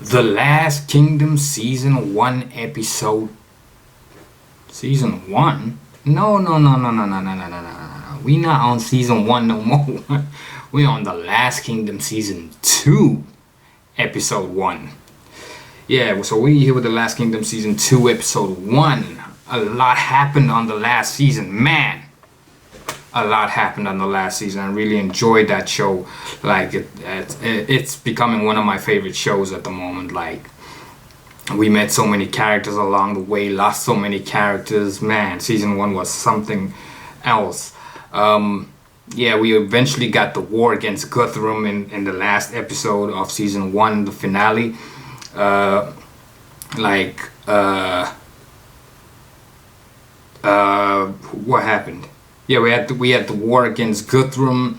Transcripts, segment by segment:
The Last Kingdom Season 1 episode. Season 1? No, no, no, no, no, no, no, no, no, no, no. We not on Season 1 no more. We on The Last Kingdom Season 2 Episode 1. Yeah, so we here with The Last Kingdom Season 2 Episode 1. A lot happened on the last season. Man! A lot happened on the last season. I really enjoyed that show. Like it's becoming one of my favorite shows at the moment. Like we met so many characters along the way, lost so many characters. Man, season 1 was something else. Yeah, we eventually got the war against Guthrum in the last episode of season 1, the finale. What happened? Yeah, we had the war against Guthrum.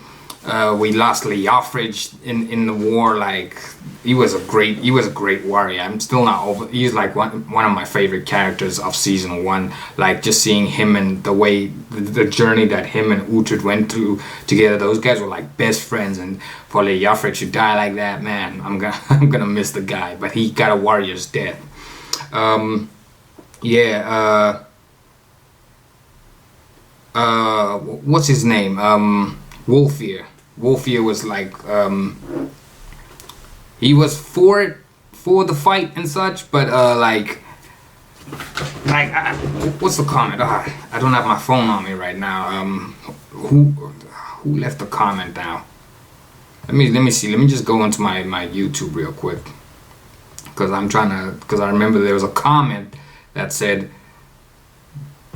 We lost Leofrich in the war. Like he was a great warrior. I'm still not over. He's like one of my favorite characters of season 1. Like just seeing him and the way the journey that him and Uhtred went through together. Those guys were like best friends. And for Leofrich to die like that, man, I'm gonna miss the guy. But he got a warrior's death. What's his name? Wolfir. Wolfir was like, he was for the fight and such, but what's the comment? I don't have my phone on me right now. Who left the comment now? Let me see. Let me just go into my YouTube real quick, because I remember there was a comment that said,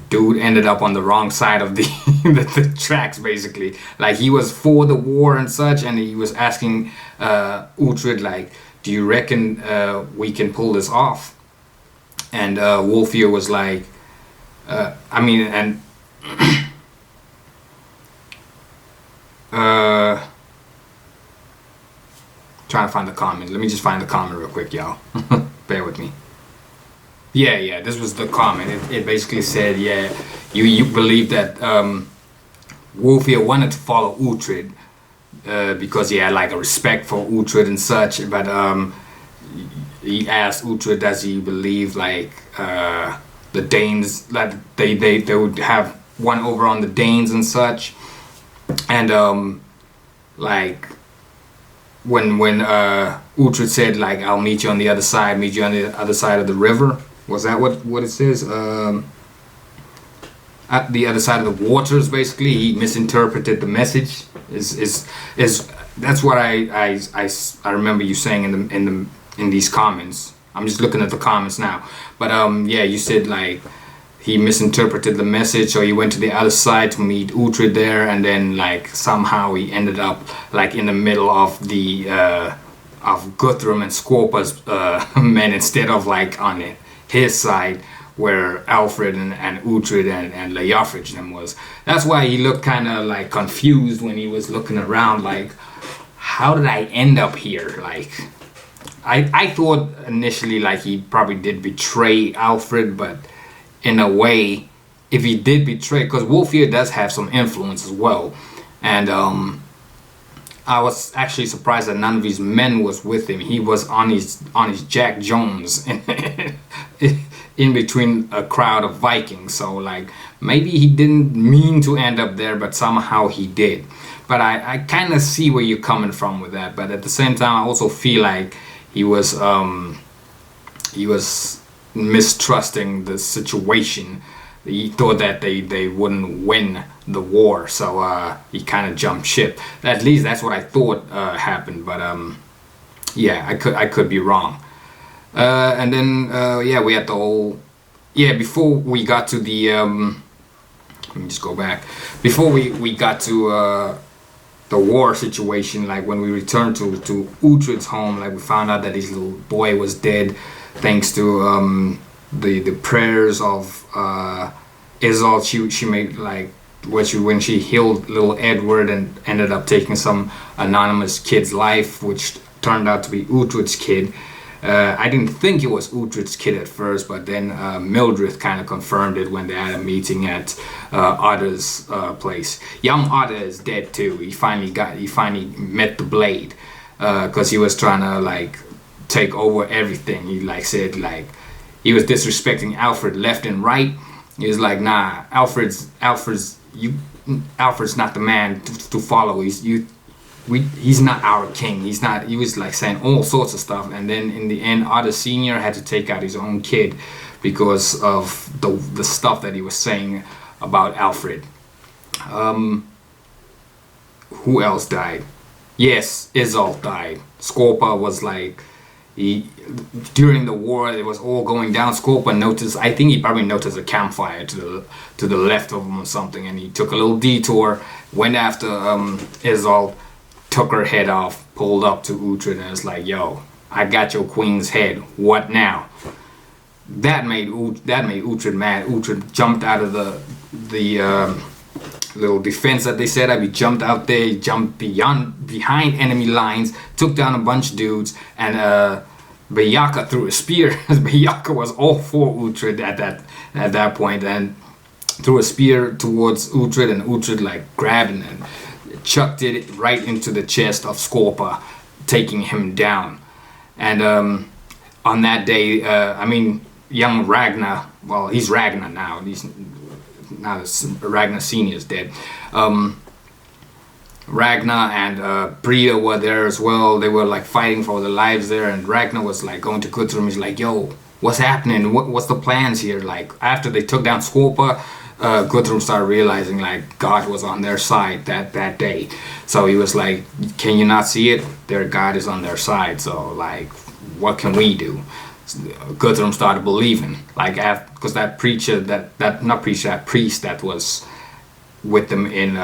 dude ended up on the wrong side of the the tracks, basically. Like he was for the war and such, and he was asking Uhtred, like, do you reckon we can pull this off? And Wolfir was like, trying to find the comment. Let me just find the comment real quick, y'all. Bear with me. Yeah, this was the comment. It basically said, yeah, you believe that Wolfir wanted to follow Uhtred because he had like a respect for Uhtred and such, but he asked Uhtred, does he believe like the Danes, that they would have one over on the Danes and such, and like when Uhtred said like, I'll meet you on the other side, meet you on the other side of the river. Was that what it says? At the other side of the waters, basically, he misinterpreted the message. Is that's what I remember you saying in these comments. I'm just looking at the comments now. But yeah, you said like he misinterpreted the message, so he went to the other side to meet Uhtred there, and then like somehow he ended up like in the middle of the of Guthrum and Scorpa's men, instead of like on it his side where Alfred and Uhtred and Leofrich them was. That's why he looked kind of like confused when he was looking around, like, how did I end up here? Like I thought initially like he probably did betray Alfred, but in a way, if he did betray, because Wolfir does have some influence as well, and I was actually surprised that none of his men was with him. He was on his Jack Jones in between a crowd of Vikings. So like maybe he didn't mean to end up there, but somehow he did. But I kind of see where you're coming from with that. But at the same time, I also feel like he was mistrusting the situation. He thought that they wouldn't win the war, so he kind of jumped ship. At least that's what I thought happened, but yeah, I could be wrong. And then yeah, we had the whole, yeah, before we got to the let me just go back. Before we got to the war situation, like when we returned to Uhtred's home, like we found out that his little boy was dead, thanks to the prayers of Isolde. She made like when she healed little Edward and ended up taking some anonymous kid's life, which turned out to be Uhtred's kid. I didn't think it was Uhtred's kid at first, but then Mildred kind of confirmed it when they had a meeting at Otter's place. Young Otter is dead too. He finally met the blade, because he was trying to like take over everything. He like said like he was disrespecting Alfred left and right. He was like, nah, Alfred's not the man to follow. He's not our king. He's not. He was like saying all sorts of stuff, and then in the end, Otto Senior had to take out his own kid because of the stuff that he was saying about Alfred. Who else died? Yes, Isolde died. Scorpa was like, during the war, it was all going down. Scorpa noticed, I think he probably noticed a campfire to the left of him or something, and he took a little detour, went after Isolde, took her head off, pulled up to Uhtred, and was like, yo, I got your queen's head, what now? That made Uhtred mad. Uhtred jumped out of the little defense that they set up. He jumped out there, he jumped behind enemy lines, took down a bunch of dudes, and Beocca threw a spear. Beocca was all for Uhtred at that point, and threw a spear towards Uhtred, and Uhtred like grabbed and chucked it right into the chest of Scorpa, taking him down. And on that day, young Ragnar, well, he's Ragnar now. Now Ragnar Senior is dead. Ragnar and Brida were there as well. They were like fighting for their lives there, and Ragnar was like going to Guthrum. He's like, yo, what's happening? What's the plans here? Like after they took down Scorpa, Guthrum started realizing like God was on their side that day. So he was like, can you not see it? Their God is on their side. So like, what can we do? Guthrum started believing, like, because that priest that was with them in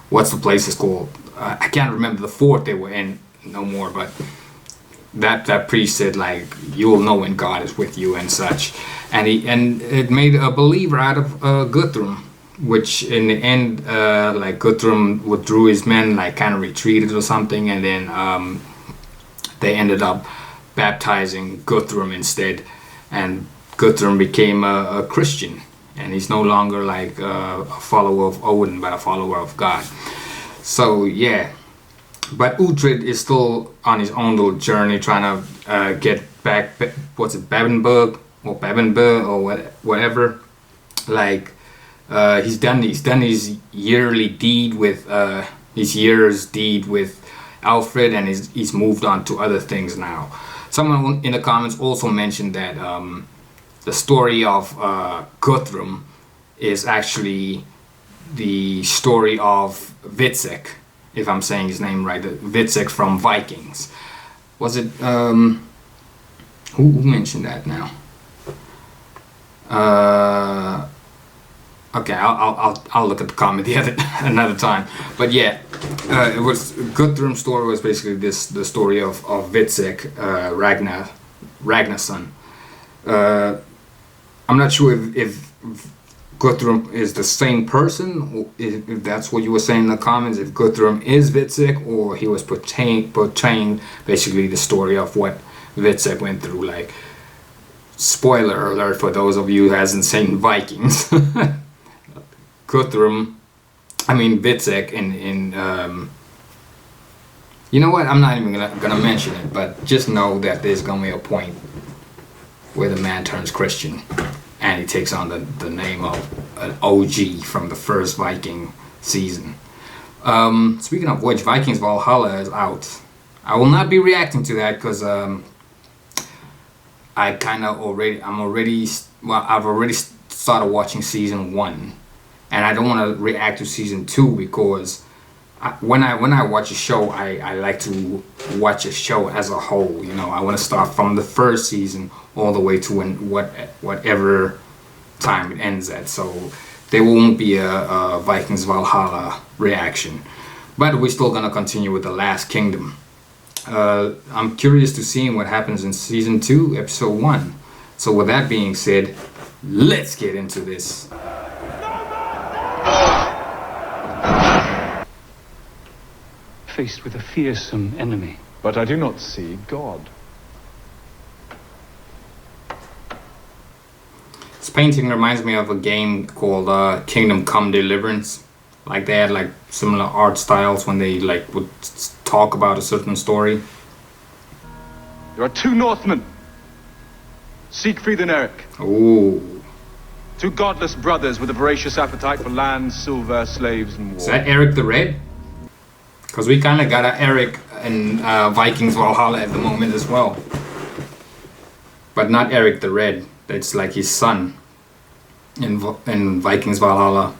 what's the place is called? I can't remember the fort they were in no more, but that priest said like, you'll know when God is with you and such, and it made a believer out of Guthrum, which in the end like Guthrum withdrew his men, like kind of retreated or something, and then they ended up baptizing Guthrum instead, and Guthrum became a Christian, and he's no longer like a follower of Odin but a follower of God. So yeah, but Uhtred is still on his own little journey trying to get back, what's it, Babenberg or whatever. Like he's done his yearly deed with Alfred, and he's moved on to other things now. Someone in the comments also mentioned that the story of Guthrum is actually the story of Witzek, if I'm saying his name right, Witzek from Vikings. Was it, who mentioned that now? Okay, I'll look at the comment another time. But yeah, it was Guthrum's story was basically the story of Witzek, Ragnar's son. I'm not sure if Guthrum is the same person, or if that's what you were saying in the comments, if Guthrum is Witzek, or he was portraying basically the story of what Witzek went through. Like, spoiler alert for those of you who hasn't seen Vikings. Witzek in you know what, I'm not even gonna mention it, but just know that there's gonna be a point where the man turns Christian and he takes on the name of an OG from the first Viking season. Speaking of which, Vikings Valhalla is out. I will not be reacting to that because I've already started watching season 1, and I don't want to react to season 2 because when I watch a show, I like to watch a show as a whole. You know, I want to start from the first season all the way to whatever time it ends at. So there won't be a Vikings Valhalla reaction, but we're still gonna continue with The Last Kingdom. I'm curious to see what happens in season 2, episode 1. So with that being said, let's get into this. Faced with a fearsome enemy. But I do not see God. This painting reminds me of a game called Kingdom Come Deliverance. Like, they had like similar art styles when they like would talk about a certain story. There are two Northmen. Siegfried and Eric. Ooh. Two godless brothers with a voracious appetite for land, silver, slaves, and war. Is that Eric the Red? Because we kind of got a Eric in Vikings Valhalla at the moment as well. But not Eric the Red. That's like his son in Vikings Valhalla.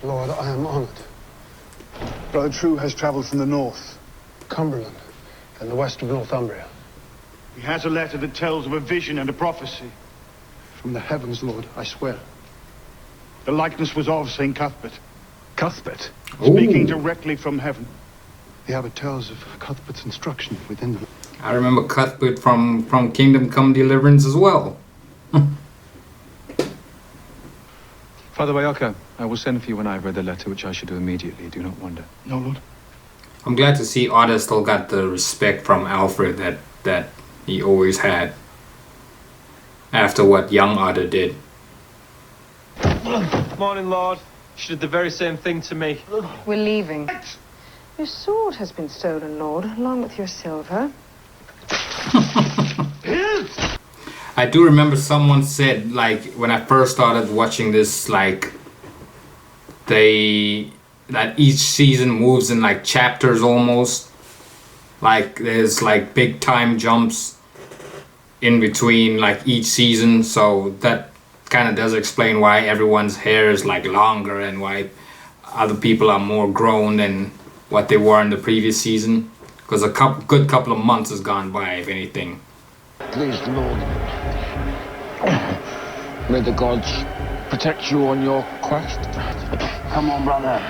Lord, I am honored. Brother True has traveled from the north, Cumberland, and the west of Northumbria. He has a letter that tells of a vision and a prophecy. From the heavens, Lord, I swear. The likeness was of St. Cuthbert. Cuthbert? Speaking directly from heaven. The abbot tells of Cuthbert's instruction within them. I remember Cuthbert from Kingdom Come Deliverance as well. Father Bayaka, I will send for you when I have read the letter, which I shall do immediately. Do not wonder. No, Lord. I'm glad to see Otter still got the respect from Alfred that he always had after what young Otter did. Morning, Lord. She did the very same thing to me. We're leaving. Your sword has been stolen, Lord, along with your silver. I do remember someone said, like, when I first started watching this, like, that each season moves in like chapters almost. Like there's like big time jumps in between like each season, so that kind of does explain why everyone's hair is like longer and why other people are more grown than what they were in the previous season, because a good couple of months has gone by, if anything. Please, Lord, may the gods protect you on your quest. Come on, brother.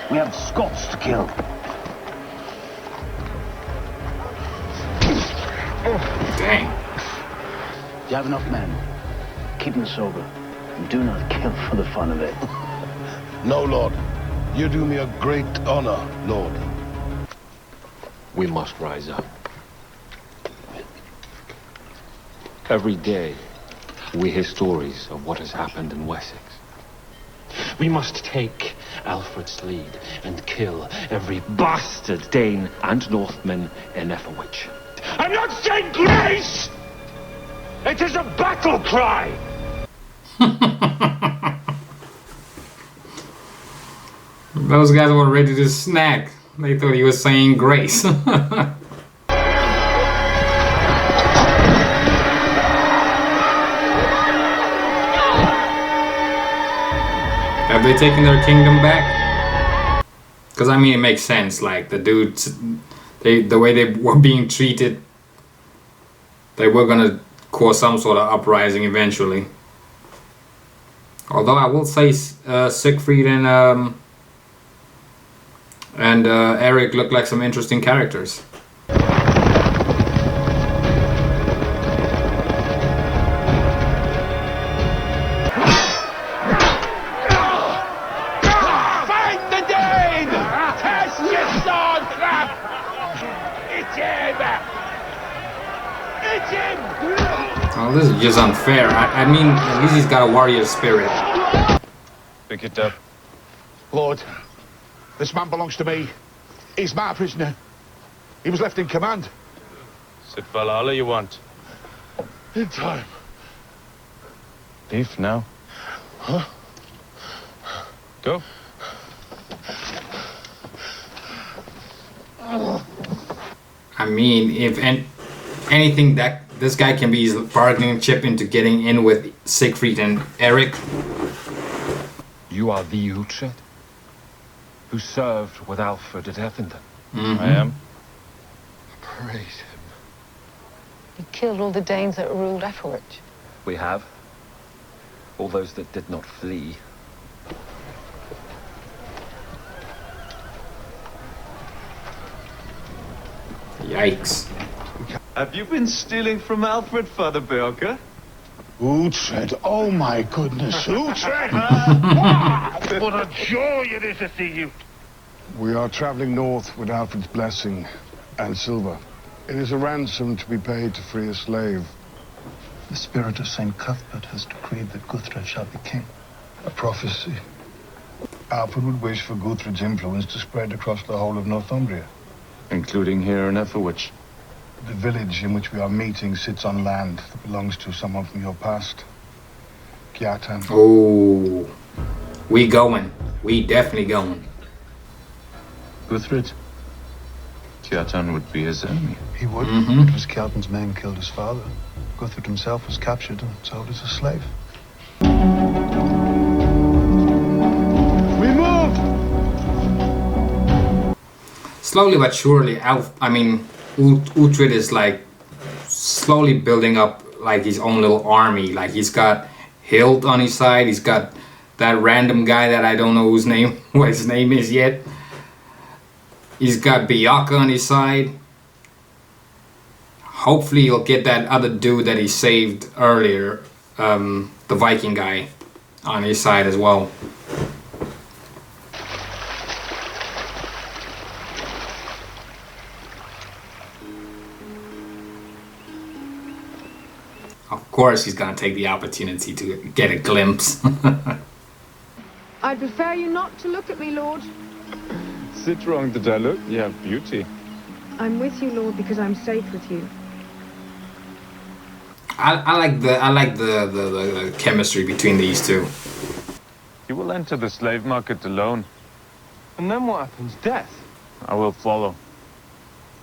We have Scots to kill. Dang. You have enough men. Keep them sober. And do not kill for the fun of it. No, Lord. You do me a great honor, Lord. We must rise up. Every day, we hear stories of what has happened in Wessex. We must take Alfred's lead and kill every bastard Dane and Northman in Ethelwich. I'm not saying grace! It is a battle cry! Those guys were ready to snack. They thought he was saying grace. Have they taken their kingdom back? Because I mean, it makes sense. Like the dudes, the way they were being treated, they were gonna cause some sort of uprising eventually. Although I will say, Siegfried and Eric look like some interesting characters. Oh, this is just unfair. I mean, at least he's got a warrior spirit. Pick it up. Lord, this man belongs to me. He's my prisoner. He was left in command. Is it Valhalla you want? In time. Leave now. Huh? Go. I mean, if anything, that this guy can be his bargaining chip into getting in with Siegfried and Eric. You are the Uhtred, who served with Alfred at Ethandun. Mm-hmm. I am. Praise him. You killed all the Danes that ruled Ethelwich. We have. All those that did not flee. Yikes. Have you been stealing from Alfred, Father Bayaka? Uhtred, oh my goodness, Uhtred! What a joy it is to see you. We are traveling north with Alfred's blessing and silver. It is a ransom to be paid to free a slave. The spirit of St. Cuthbert has decreed that Guthred shall be king. A prophecy. Alfred would wish for Guthred's influence to spread across the whole of Northumbria. Including here in Ethelwich. The village in which we are meeting sits on land that belongs to someone from your past. Kiatan. Oh, we going. We definitely going. Guthred? Kiatan would be his enemy. He would. Mm-hmm. It was Kiatan's men killed his father. Guthred himself was captured and sold as a slave. We move! Slowly but surely, Uhtred is like slowly building up like his own little army. Like he's got Hild on his side. He's got that random guy that I don't know what his name is yet. He's got Bjarka on his side. Hopefully he'll get that other dude that he saved earlier, the Viking guy, on his side as well. Of course he's gonna take the opportunity to get a glimpse. I'd prefer you not to look at me, Lord. Is it wrong that I look? You have beauty. I'm with you, Lord, because I'm safe with you. I like the chemistry between these two. You will enter the slave market alone. And then what happens? Death? I will follow.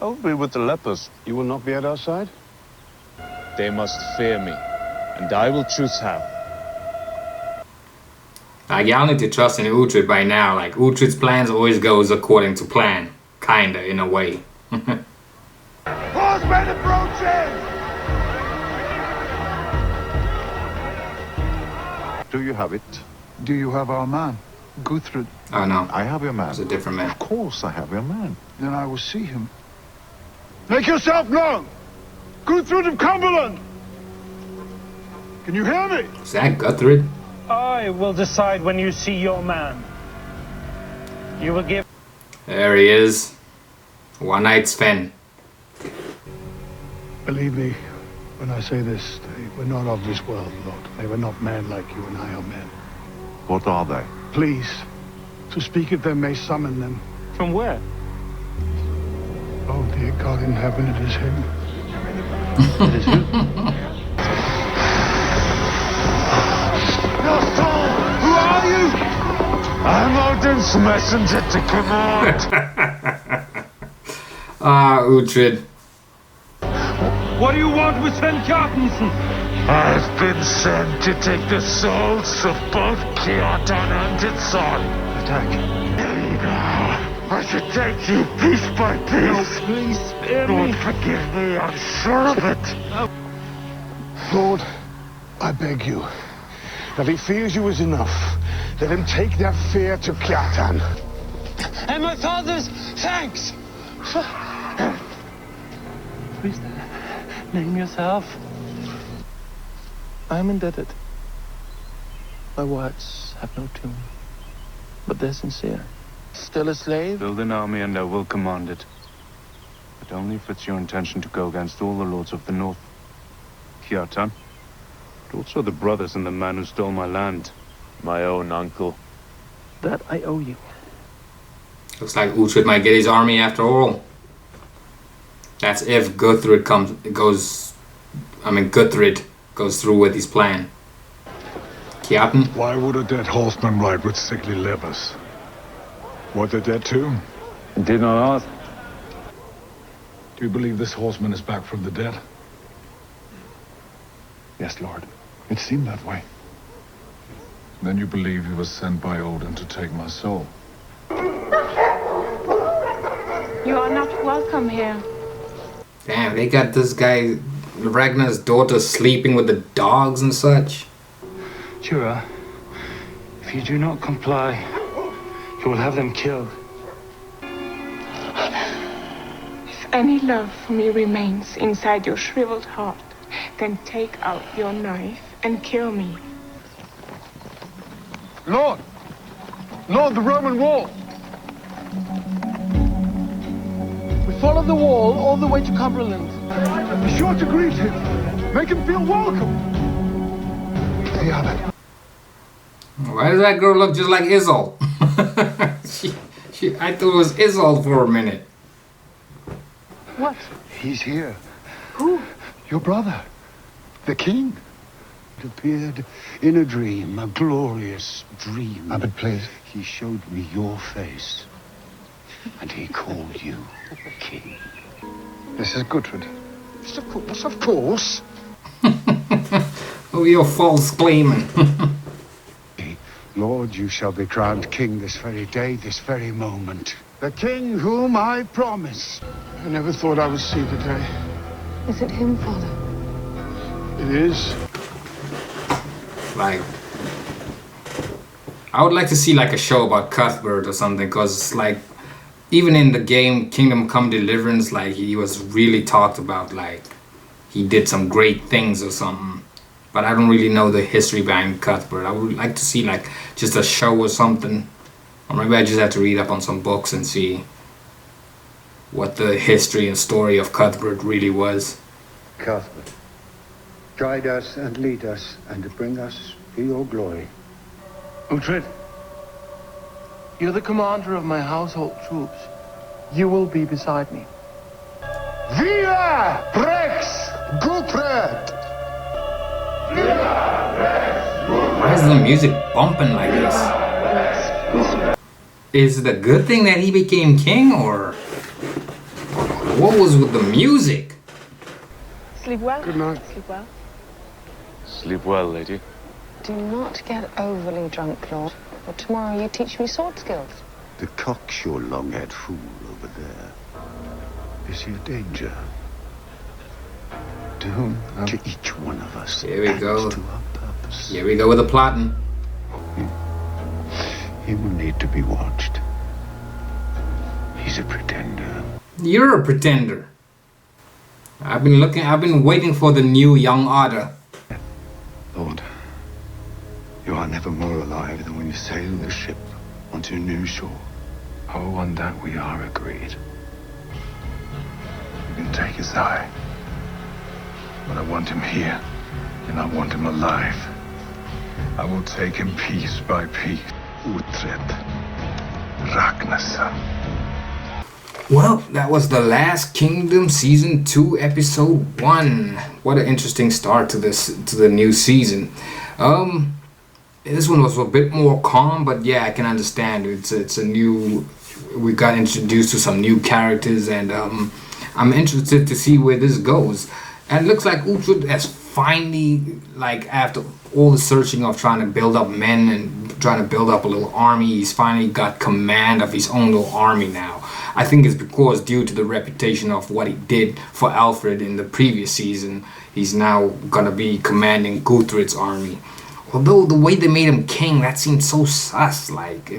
I will be with the lepers. You will not be at our side? They must fear me, and I will choose how. Like, y'all need to trust in Uhtred by now. Like, Uhtred's plans always goes according to plan. Kinda, in a way. Horsemen approaching! Do you have it? Do you have our man, Guthred? Oh no. I have your man. It's a different man. Of course I have your man. Then I will see him. Make yourself known! Guthred of Cumberland! Can you hear me? Is that Guthred? I will decide when you see your man. You will give... There he is. One-eyed Sven. Believe me when I say this, they were not of this world, Lord. They were not men like you and I are men. What are they? Please, to speak of them may summon them. From where? Oh, dear God in heaven, it is him. It is who? Who are you? I'm Odin's messenger to command. Uhtred. What do you want with Sven Kjartansson? I've been sent to take the souls of both Kiatan and its son. Attack. I should take you piece by piece. No, please spare me. Lord, forgive me, I'm sure of it. Lord, I beg you, if he fears you is enough, let him take that fear to Kiatan. And my father's thanks. Please, name yourself. I am indebted. My words have no tune, but they're sincere. Still a slave? Build an army and I will command it. But only if it's your intention to go against all the lords of the north. Kiatan, but also the brothers and the man who stole my land. My own uncle. That I owe you. Looks like Uhtred might get his army after all. That's if Guthred goes through with his plan. Kiatan? Why would a dead horseman ride with sickly lepers? Were they dead too? Did not ask. Do you believe this horseman is back from the dead? Yes, Lord. It seemed that way. Then you believe he was sent by Odin to take my soul? You are not welcome here. Damn, they got this guy, Ragnar's daughter, sleeping with the dogs and such. Jura, if you do not comply, you will have them killed. If any love for me remains inside your shriveled heart, then take out your knife and kill me. Lord! Lord, the Roman wall! We follow the wall all the way to Cumberland. Be sure to greet him. Make him feel welcome. The other. Why does that girl look just like Isolde? I thought it was Isolde for a minute. What? He's here. Who? Your brother. The king. It appeared in a dream, a glorious dream. Abbot, please. He showed me your face. And he called you king. This is Gudrun. Yes, of course, of course. Oh, you're false claiming. Lord, you shall be crowned king this very day, this very moment. The king whom I promise. I never thought I would see the day. Is it him, Father? It is. Like, I would like to see like a show about Cuthbert or something, because like even in the game Kingdom Come Deliverance, like he was really talked about, like he did some great things or something, but I don't really know the history behind Cuthbert. I would like to see like just a show or something, or maybe I just have to read up on some books and see what the history and story of Cuthbert really was. Cuthbert, guide us and lead us and bring us to your glory. Uhtred, you're the commander of my household troops. You will be beside me. Viva Rex Gupred! Why is the music bumping like this? Is it a good thing that he became king, or what was with the music? Sleep well. Good night. Sleep well. Sleep well, lady. Do not get overly drunk, Lord. Or tomorrow you teach me sword skills. The cocksure long-haired fool over there. Is he a danger? To whom? To each one of us. Here we go. To our purpose. Here we go with the plotting. He will need to be watched. He's a pretender. You're a pretender. I've been waiting for the new young Otter. Lord, you are never more alive than when you sail the ship onto new shore. Oh, on that we are agreed. You can take his eye. But I want him here, and I want him alive. I will take him piece by piece. Uhtred. Ragnarsson. Well, that was the Last Kingdom Season 2 Episode 1. What an interesting start to the new season. This one was a bit more calm, but yeah, I can understand. It's a new... We got introduced to some new characters, and I'm interested to see where this goes. And it looks like Uhtred has finally, like after all the searching of trying to build up men and trying to build up a little army, he's finally got command of his own little army now. I think it's because due to the reputation of what he did for Alfred in the previous season, he's now gonna be commanding Guthred's army. Although the way they made him king, that seemed so sus. Like,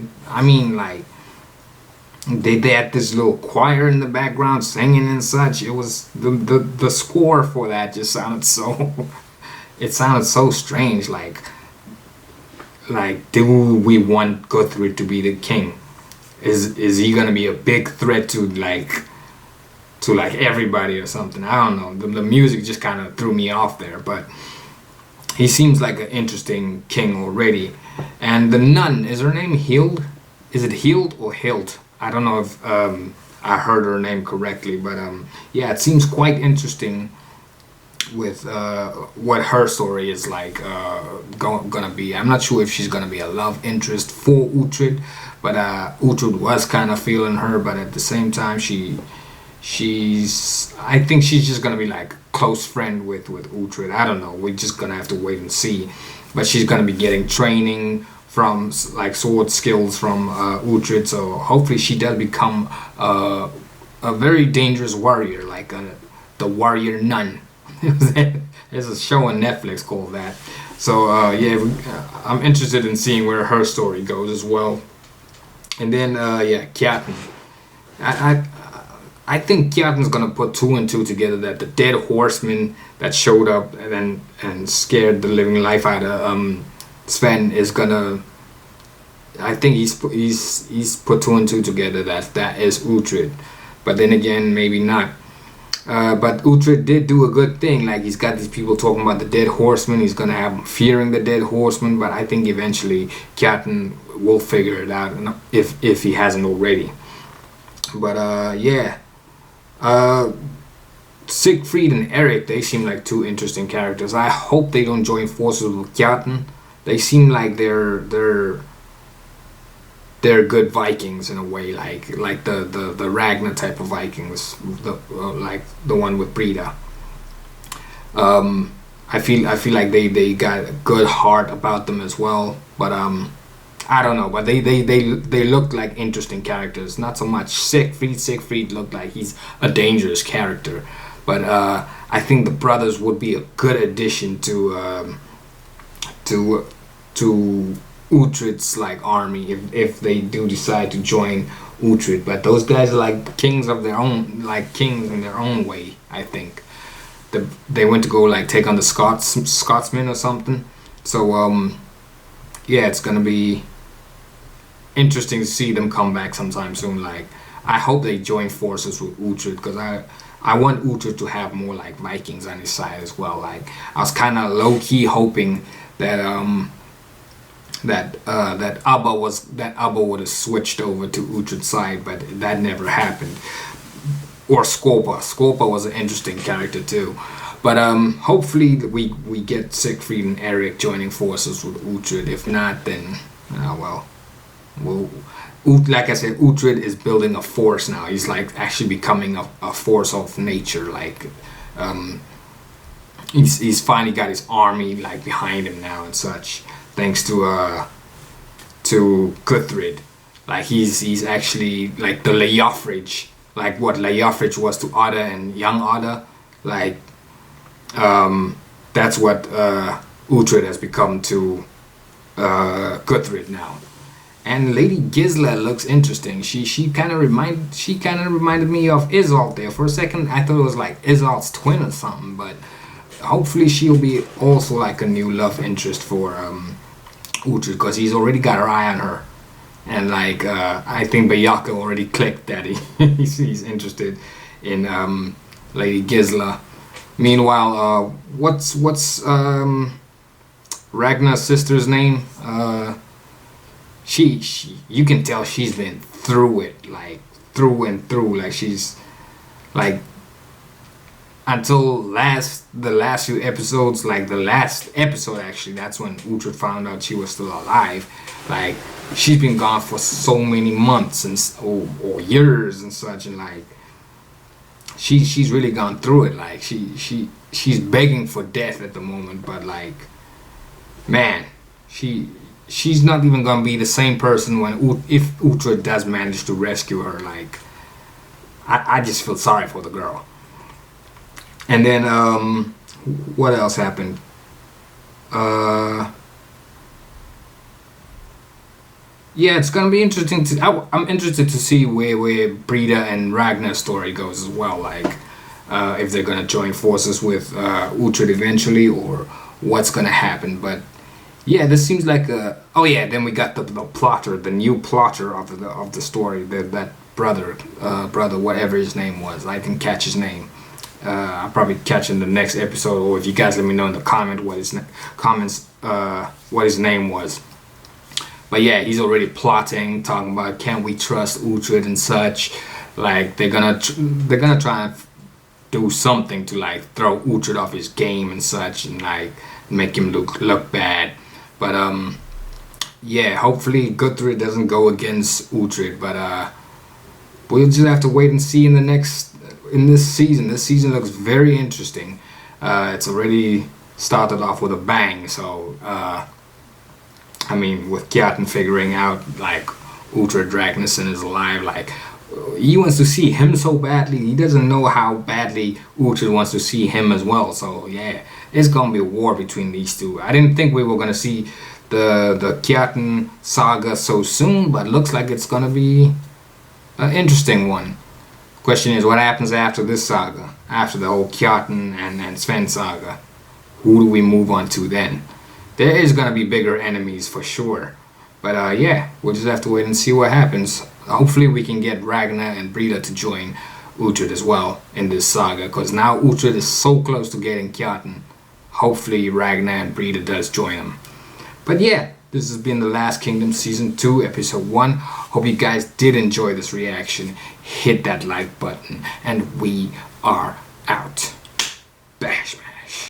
they had this little choir in the background singing and such. It was the score for that just sounded so it sounded so strange. Like do we want Guthred to be the king? Is he gonna be a big threat to everybody or something? I don't know. The music just kind of threw me off there, but he seems like an interesting king already. And the nun, is her name Hild? Is it Hild or Hild? I don't know if I heard her name correctly, but yeah, it seems quite interesting with what her story is like gonna be. I'm not sure if she's gonna be a love interest for Uhtred, but Uhtred was kind of feeling her, but at the same time I think she's just gonna be like a close friend with Uhtred. I don't know, we're just gonna have to wait and see. But she's gonna be getting training from like sword skills from Uhtred, so hopefully she does become a very dangerous warrior, like the warrior nun. There's a show on Netflix called that. So yeah, I'm interested in seeing where her story goes as well. And then yeah, Kjartan. I think Kjartan's gonna put 2 and 2 together, that the dead horseman that showed up and scared the living life out of Sven is gonna... I think he's put 2 and 2 together that is Uhtred. But then again, maybe not. But Uhtred did do a good thing. Like, he's got these people talking about the dead horseman. He's gonna have them fearing the dead horseman. But I think eventually Kjartan will figure it out if he hasn't already. But yeah, Siegfried and Eric, they seem like two interesting characters. I hope they don't join forces with Kjartan. They seem like they're good Vikings in a way, like the Ragnar type of Vikings, like the one with Brida. I feel like they got a good heart about them as well, but I don't know, but they look like interesting characters. Not so much Siegfried looked like he's a dangerous character, but I think the brothers would be a good addition to Uhtred's like army if they do decide to join Uhtred. But those guys are like kings of their own, like kings in their own way. I think they went to go like take on the Scotsmen or something. So yeah, it's gonna be interesting to see them come back sometime soon. Like, I hope they join forces with Uhtred, because I want Uhtred to have more like Vikings on his side as well. Like, I was kind of low key hoping that that Abba would have switched over to Uhtred's side, but that never happened. Or Skorpa was an interesting character too. But hopefully we get Siegfried and Eric joining forces with Uhtred. If not, then like I said, Uhtred is building a force now. He's like actually becoming a force of nature. Like he's finally got his army like behind him now and such, thanks to Guthred. Like he's actually like the Leofric, like what Leofric was to Otter and young Otter. Like that's what Uhtred has become to Guthred now. And Lady Gisla looks interesting. She kind of reminded me of Isolde there. For a second, I thought it was like Isolde's twin or something. But hopefully she'll be also like a new love interest for Uhtred, because he's already got her eye on her. And like I think Bayaka already clicked that he's interested in Lady Gisla. Meanwhile, what's Ragnar's sister's name? She you can tell she's been through it, like through and through. Like she's like, until the last few episodes, like the last episode actually, that's when Uhtred found out she was still alive. Like she's been gone for so many months or years and such, and like she's really gone through it. Like she's begging for death at the moment, but like, man, she's not even gonna be the same person if Uhtred does manage to rescue her. Like I just feel sorry for the girl. And then what else happened? Yeah, it's gonna be interesting I'm interested to see where Brida and Ragnar's story goes as well. Like if they're gonna join forces with Uhtred eventually, or what's gonna happen. But yeah, this seems like a... Oh yeah, then we got the plotter, the new plotter of the story, that brother, whatever his name was. I didn't catch his name. I'll probably catch in the next episode, or if you guys let me know in the comments what his name was. But yeah, he's already plotting, talking about can we trust Uhtred and such. Like they're gonna try and do something to like throw Uhtred off his game and such, and like make him look bad. But yeah, hopefully Guthred doesn't go against Uhtred. But we'll just have to wait and see in this season. This season looks very interesting. It's already started off with a bang. So I mean, with Kjartan figuring out like Uhtred Ragnarsson is alive, like he wants to see him so badly. He doesn't know how badly Uhtred wants to see him as well. So yeah, it's gonna be a war between these two. I didn't think we were gonna see the Kjartan saga so soon, but looks like it's gonna be an interesting one. Question is, what happens after this saga? After the whole Kjartan and Sven saga, who do we move on to then? There is gonna be bigger enemies for sure. But yeah, we'll just have to wait and see what happens. Hopefully we can get Ragnar and Brida to join Uhtred as well in this saga, because now Uhtred is so close to getting Kjartan. Hopefully Ragnar and Brida does join him. But yeah, This has been The Last Kingdom Season 2, Episode 1. Hope you guys did enjoy this reaction. Hit that like button, and we are out.